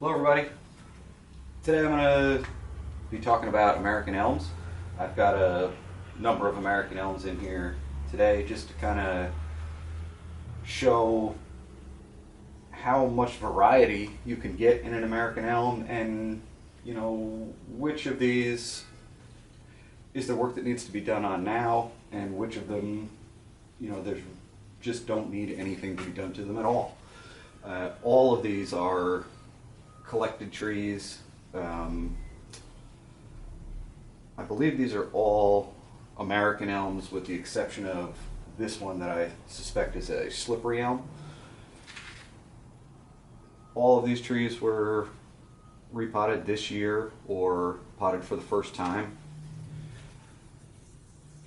Hello everybody. Today I'm going to be talking about American elms. I've got a number of American elms in here today just to kind of show how much variety you can get in an American elm, and which of these is the work that needs to be done on now, and which of them there's just don't need anything to be done to them at all. All of these are collected trees. I believe these are all American elms with the exception of this one that I suspect is a slippery elm. All of these trees were repotted this year or potted for the first time.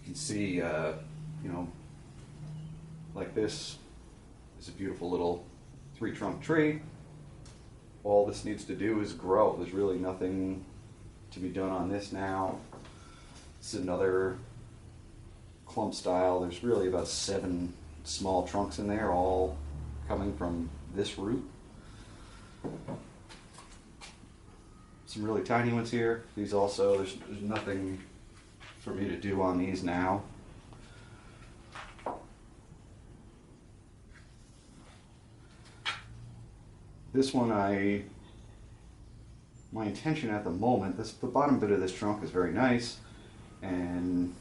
You can see, like this is a beautiful little 3-trunk tree. All this needs to do is grow. There's really nothing to be done on this now. This is another clump style. There's really about 7 small trunks in there, all coming from this root. Some really tiny ones here. These also, there's nothing for me to do on these now. This one, my intention at the moment, the bottom bit of this trunk is very nice, and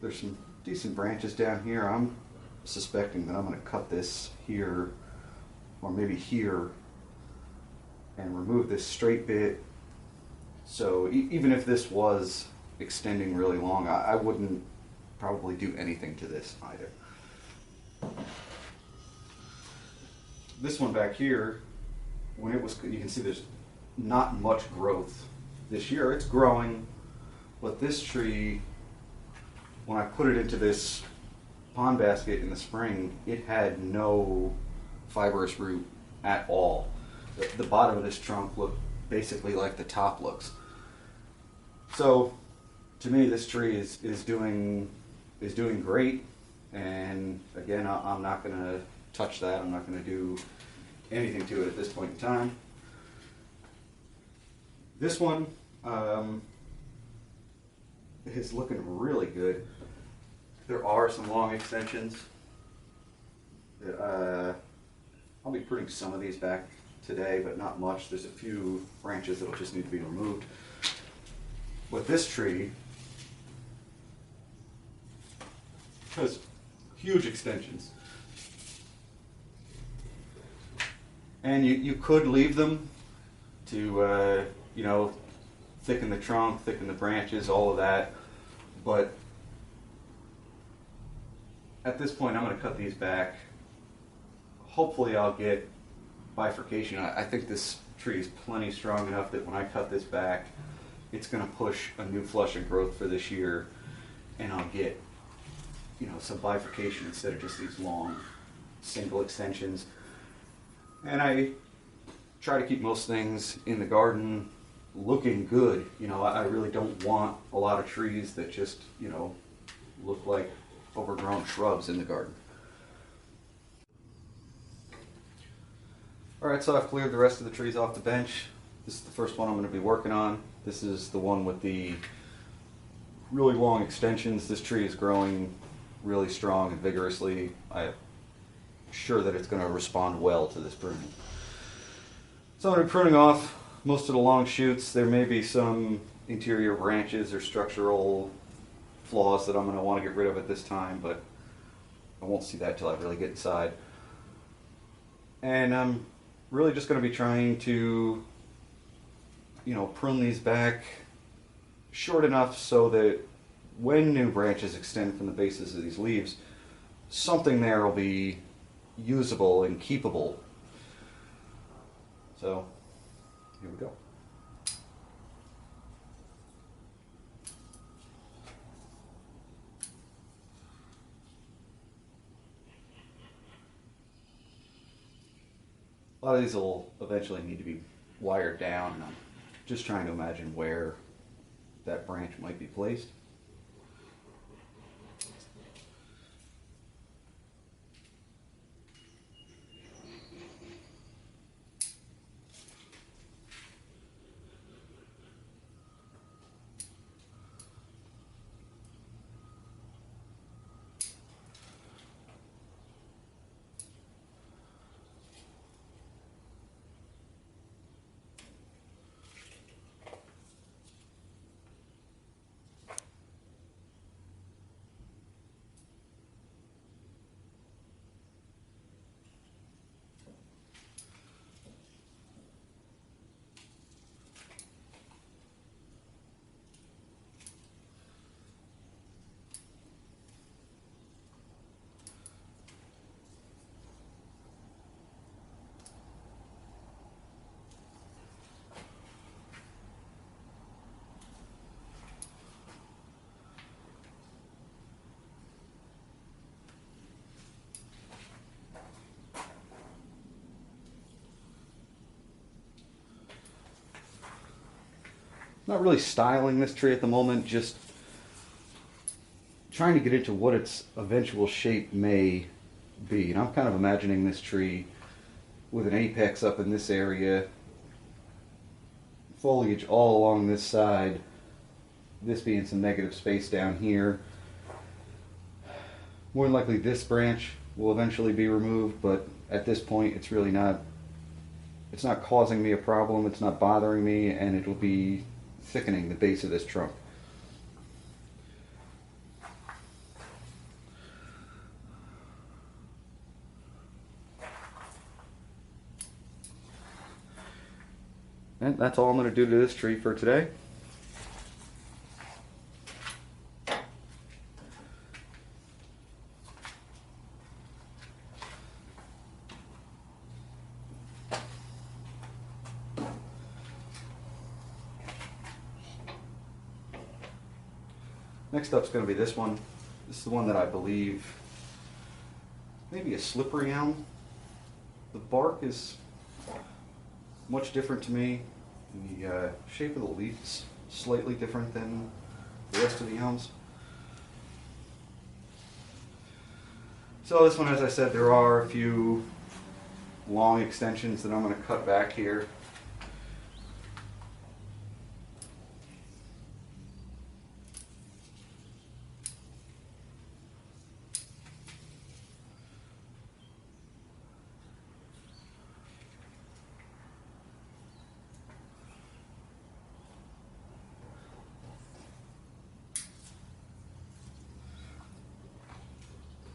there's some decent branches down here. I'm suspecting that I'm going to cut this here, or maybe here, and remove this straight bit. So even if this was extending really long, I wouldn't probably do anything to this either. This one back here, when it was, you can see there's not much growth this year. It's growing, but this tree, when I put it into this pond basket in the spring, it had no fibrous root at all. The bottom of this trunk looked basically like the top looks. So to me, this tree is doing great, and again, I'm not going to touch that. I'm not going to do anything to it at this point in time. This one is looking really good. There are some long extensions. I'll be putting some of these back today, but not much. There's a few branches that'll just need to be removed. But this tree has huge extensions. And you could leave them to, thicken the trunk, thicken the branches, all of that. But at this point, I'm going to cut these back. Hopefully I'll get bifurcation. I think this tree is plenty strong enough that when I cut this back, it's going to push a new flush of growth for this year, and I'll get, some bifurcation instead of just these long single extensions. And I try to keep most things in the garden looking good. I really don't want a lot of trees that just, look like overgrown shrubs in the garden. Alright, so I've cleared the rest of the trees off the bench. This is the first one I'm going to be working on. This is the one with the really long extensions. This tree is growing really strong and vigorously. I'm sure that it's going to respond well to this pruning. So I'm going to be pruning off most of the long shoots. There may be some interior branches or structural flaws that I'm going to want to get rid of at this time, but I won't see that till I really get inside. And I'm really just going to be trying to, prune these back short enough so that when new branches extend from the bases of these leaves, something there will be usable and keepable. So here we go. A lot of these will eventually need to be wired down, and I'm just trying to imagine where that branch might be placed. not really styling this tree at the moment, just trying to get into what its eventual shape may be. And I'm kind of imagining this tree with an apex up in this area, foliage all along this side, this being some negative space down here. More than likely this branch will eventually be removed, but at this point it's really not, it's not causing me a problem, it's not bothering me, and it will be thickening the base of this trunk. And that's all I'm going to do to this tree for today. Next up is going to be this one. This is the one that I believe maybe a slippery elm. The bark is much different to me. The shape of the leaf is slightly different than the rest of the elms. So this one, as I said, there are a few long extensions that I'm going to cut back here.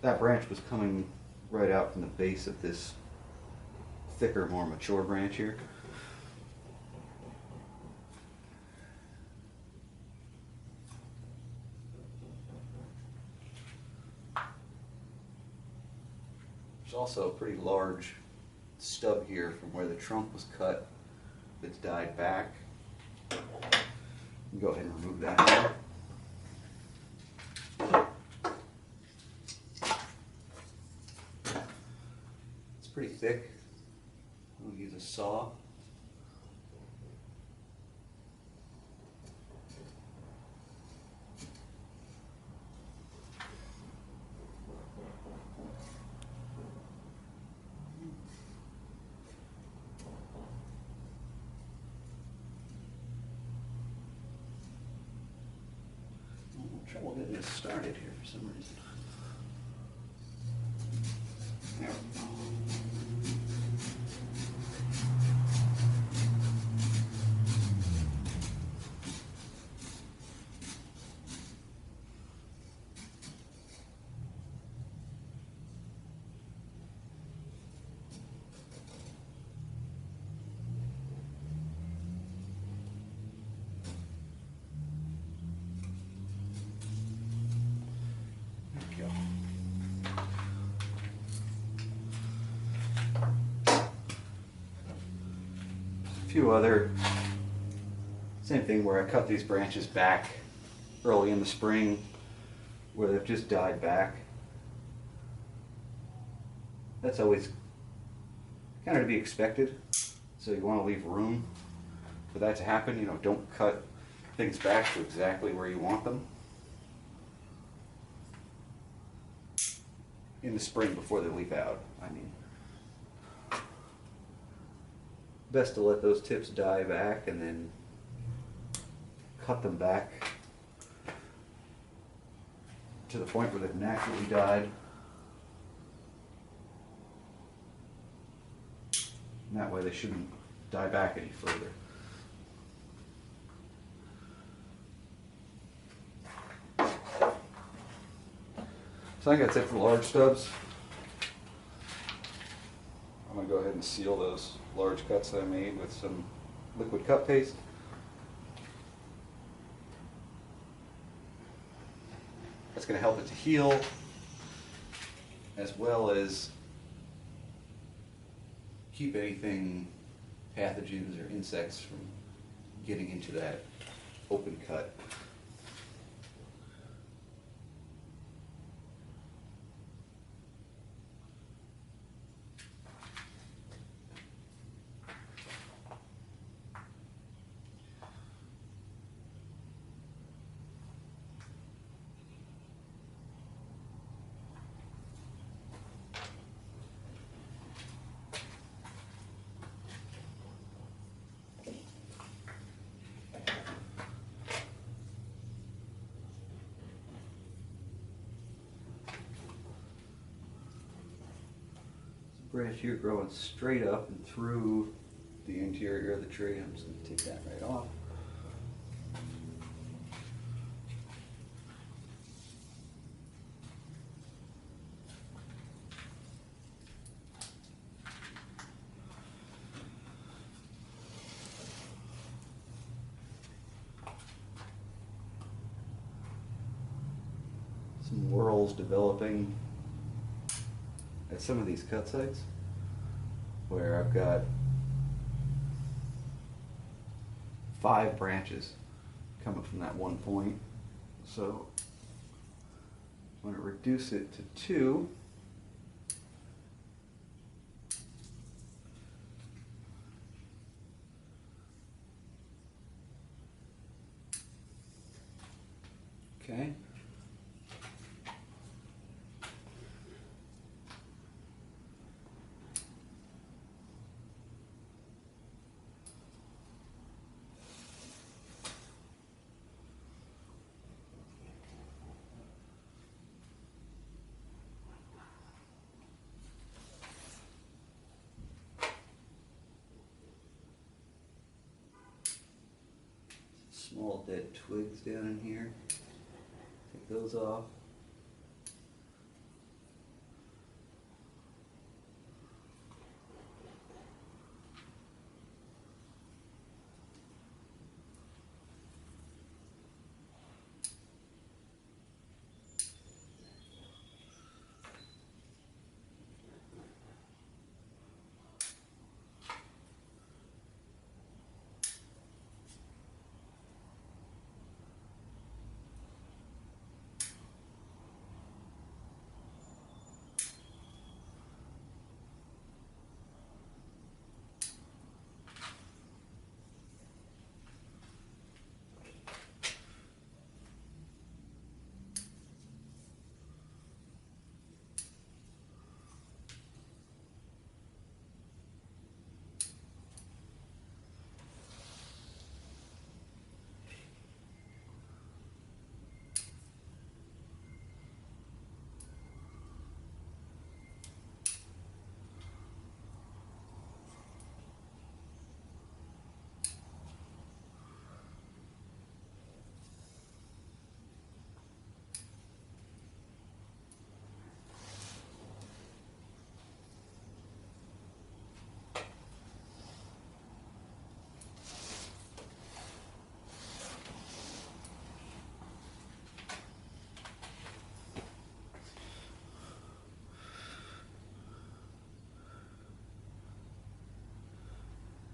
That branch was coming right out from the base of this thicker, more mature branch here. There's also a pretty large stub here from where the trunk was cut that's died back. Go ahead and remove that now. Pretty thick. I'll use a saw. I'm having trouble getting this started here for some reason. There we go. Few other, same thing where I cut these branches back early in the spring where they've just died back. That's always kind of to be expected, so you want to leave room for that to happen. You know, don't cut things back to exactly where you want them in the spring before they leaf out. I mean, best to let those tips die back and then cut them back to the point where they've naturally died. And that way they shouldn't die back any further. So I think that's it for the large stubs. I'm going to go ahead and seal those large cuts that I made with some liquid cut paste. That's going to help it to heal, as well as keep anything, pathogens or insects, from getting into that open cut. branch here growing straight up and through the interior of the tree. I'm just going to take that right off. Some whorls developing at some of these cut sites where I've got 5 branches coming from that one point. So I'm going to reduce it to 2. Okay. Small dead twigs down in here. Take those off.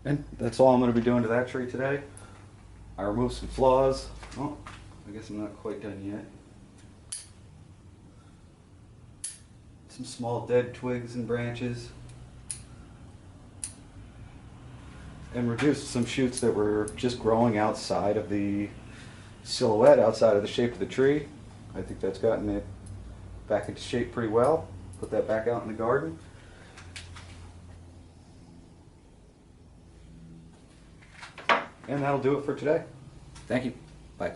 And that's all I'm going to be doing to that tree today. I removed some flaws. Oh, I guess I'm not quite done yet. Some small dead twigs and branches. And reduced some shoots that were just growing outside of the silhouette, outside of the shape of the tree. I think that's gotten it back into shape pretty well. Put that back out in the garden. And that'll do it for today. Thank you. Bye.